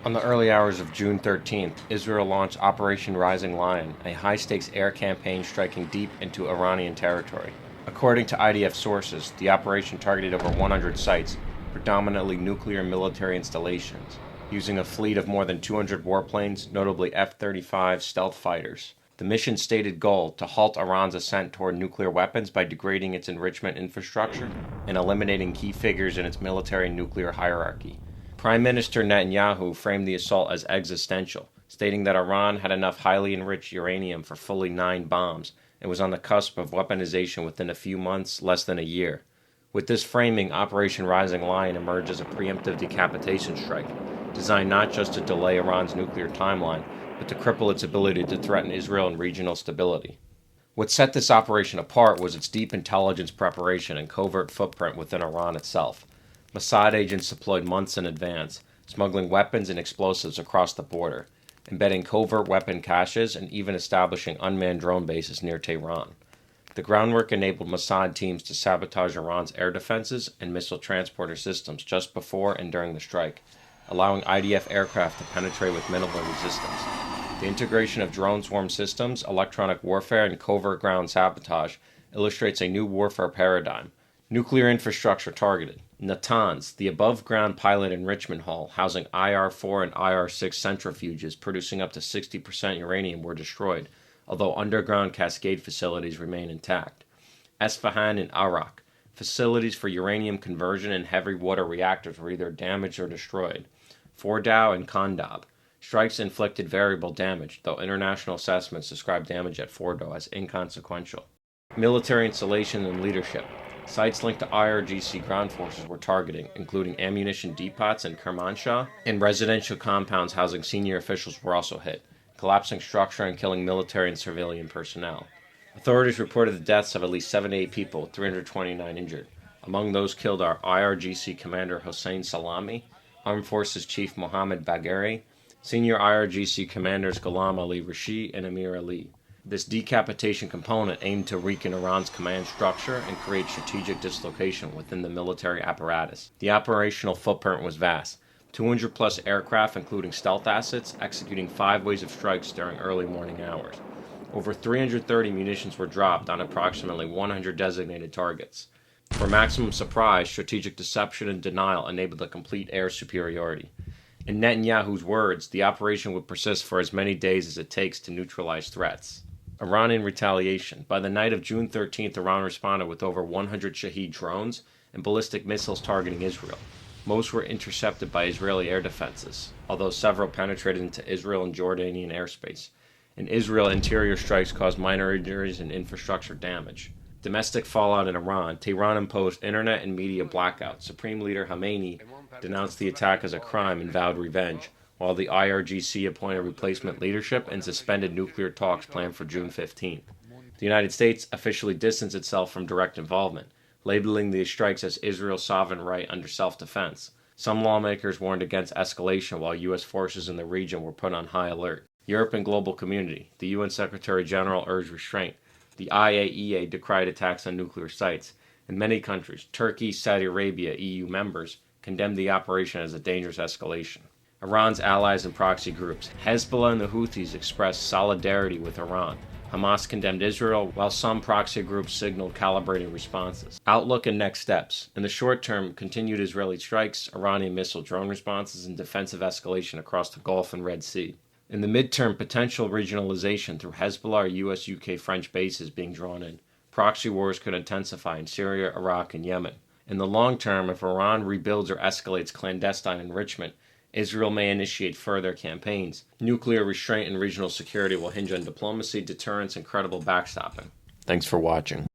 On the early hours of June 13th, Israel launched Operation Rising Lion, a high-stakes air campaign striking deep into Iranian territory. According to IDF sources, the operation targeted over 100 sites, predominantly nuclear military installations, using a fleet of more than 200 warplanes, notably F-35 stealth fighters. The mission's stated goal: to halt Iran's ascent toward nuclear weapons by degrading its enrichment infrastructure and eliminating key figures in its military and nuclear hierarchy. Prime Minister Netanyahu framed the assault as existential, stating that Iran had enough highly enriched uranium for fully 9 bombs and was on the cusp of weaponization within a few months, less than a year. With this framing, Operation Rising Lion emerged as a preemptive decapitation strike, designed not just to delay Iran's nuclear timeline, but to cripple its ability to threaten Israel and regional stability. What set this operation apart was its deep intelligence preparation and covert footprint within Iran itself. Mossad agents deployed months in advance, smuggling weapons and explosives across the border, embedding covert weapon caches, and even establishing unmanned drone bases near Tehran. The groundwork enabled Mossad teams to sabotage Iran's air defenses and missile transporter systems just before and during the strike, allowing IDF aircraft to penetrate with minimal resistance. The integration of drone swarm systems, electronic warfare, and covert ground sabotage illustrates a new warfare paradigm. Nuclear infrastructure targeted. Natanz, the above-ground pilot enrichment hall housing IR-4 and IR-6 centrifuges producing up to 60% uranium, were destroyed, although underground cascade facilities remain intact. Esfahan and Arak, facilities for uranium conversion and heavy water reactors, were either damaged or destroyed. Fordow and Khandab. Strikes inflicted variable damage, though international assessments describe damage at Fordow as inconsequential. Military installation and leadership. Sites linked to IRGC ground forces were targeting, including ammunition depots in Kermanshah, and residential compounds housing senior officials were also hit, collapsing structure and killing military and civilian personnel. Authorities reported the deaths of at least 78 people, with 329 injured. Among those killed are IRGC Commander Hossein Salami, Armed Forces Chief Mohammad Bagheri, senior IRGC Commanders Ghulam Ali Rashi and Amir Ali. This decapitation component aimed to weaken Iran's command structure and create strategic dislocation within the military apparatus. The operational footprint was vast, 200-plus aircraft including stealth assets, executing 5 waves of strikes during early morning hours. Over 330 munitions were dropped on approximately 100 designated targets. For maximum surprise, strategic deception and denial enabled a complete air superiority. In Netanyahu's words, the operation would persist for as many days as it takes to neutralize threats. Iranian retaliation. By the night of June 13th, Iran responded with over 100 Shahed drones and ballistic missiles targeting Israel. Most were intercepted by Israeli air defenses, although several penetrated into Israel and Jordanian airspace. In Israel, interior strikes caused minor injuries and infrastructure damage. Domestic fallout in Iran. Tehran imposed internet and media blackout. Supreme Leader Khamenei denounced the attack as a crime and vowed revenge, while the IRGC appointed replacement leadership and suspended nuclear talks planned for June 15th. The United States officially distanced itself from direct involvement, labeling these strikes as Israel's sovereign right under self-defense. Some lawmakers warned against escalation while U.S. forces in the region were put on high alert. Europe and global community. The UN Secretary General urged restraint. The IAEA decried attacks on nuclear sites. And many countries, Turkey, Saudi Arabia, EU members, condemned the operation as a dangerous escalation. Iran's allies and proxy groups. Hezbollah and the Houthis expressed solidarity with Iran. Hamas condemned Israel, while some proxy groups signaled calibrated responses. Outlook and next steps. In the short term, continued Israeli strikes, Iranian missile drone responses, and defensive escalation across the Gulf and Red Sea. In the midterm, potential regionalization through Hezbollah or US, UK, French bases being drawn in. Proxy wars could intensify in Syria, Iraq, and Yemen. In the long term, if Iran rebuilds or escalates clandestine enrichment, Israel may initiate further campaigns. Nuclear restraint and regional security will hinge on diplomacy, deterrence, and credible backstopping. Thanks for watching.